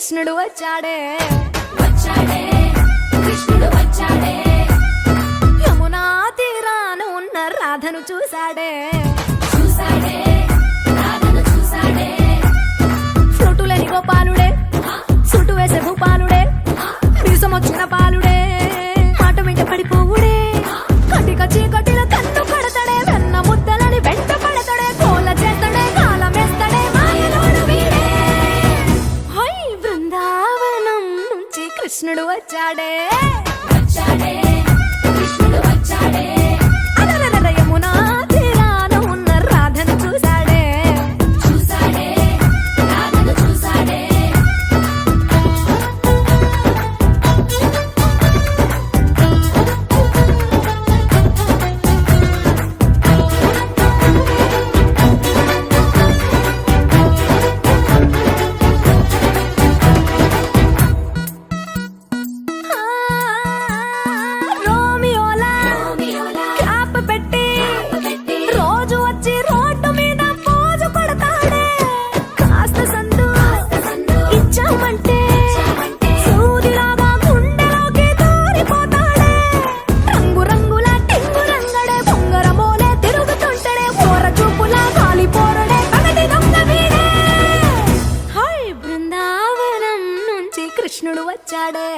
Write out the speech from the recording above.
కృష్ణుడు వచ్చాడే వచ్చాడే కృష్ణుడు వచ్చాడే యమునా తీరాన ఉన్న రాధను చూశాడే చూసాడే రాధను చూసాడే ఫ్లూటులేని గోపాలుడే సుటు వేసే భూపాలుడే మీసం వచ్చిన పాలుడే మాట మీద పడిపోవుడే కటిక చీకటిల కన్ను కడతాడే వెన్న ముద్దలని వెంట పడతాడే కోల చేస్తాడే కాలమేస్తాడే మాయలోడు వీడే హై బృందావనం నుంచి కృష్ణుడు వచ్చాడే వచ్చాడే కృష్ణుడు వచ్చాడే అలరల యమునా తీరాన ఉన్న రాధను చూశాడే చూసాడే రాధను చూసాడే ఆ, రోమియోలా రోమియోలా క్లాప్ పెట్టి పెట్టి రోజు వచ్చి రోడ్డు మీద పోజు కొడతాడే కాస్త సందు సందు ఇచ్చామంటే ఇచ్చామంటే సూదిలాగా గుండెలోకి దూరిపోతాడే రంగు రంగుల టింగు రంగడే బొంగరమోలే తిరుగుతుంటాడే ఓర చూపులా కాలిపోరడే పగటి దొంగ వీడే హై బృందావనం నుంచి కృష్ణుడు వచ్చాడే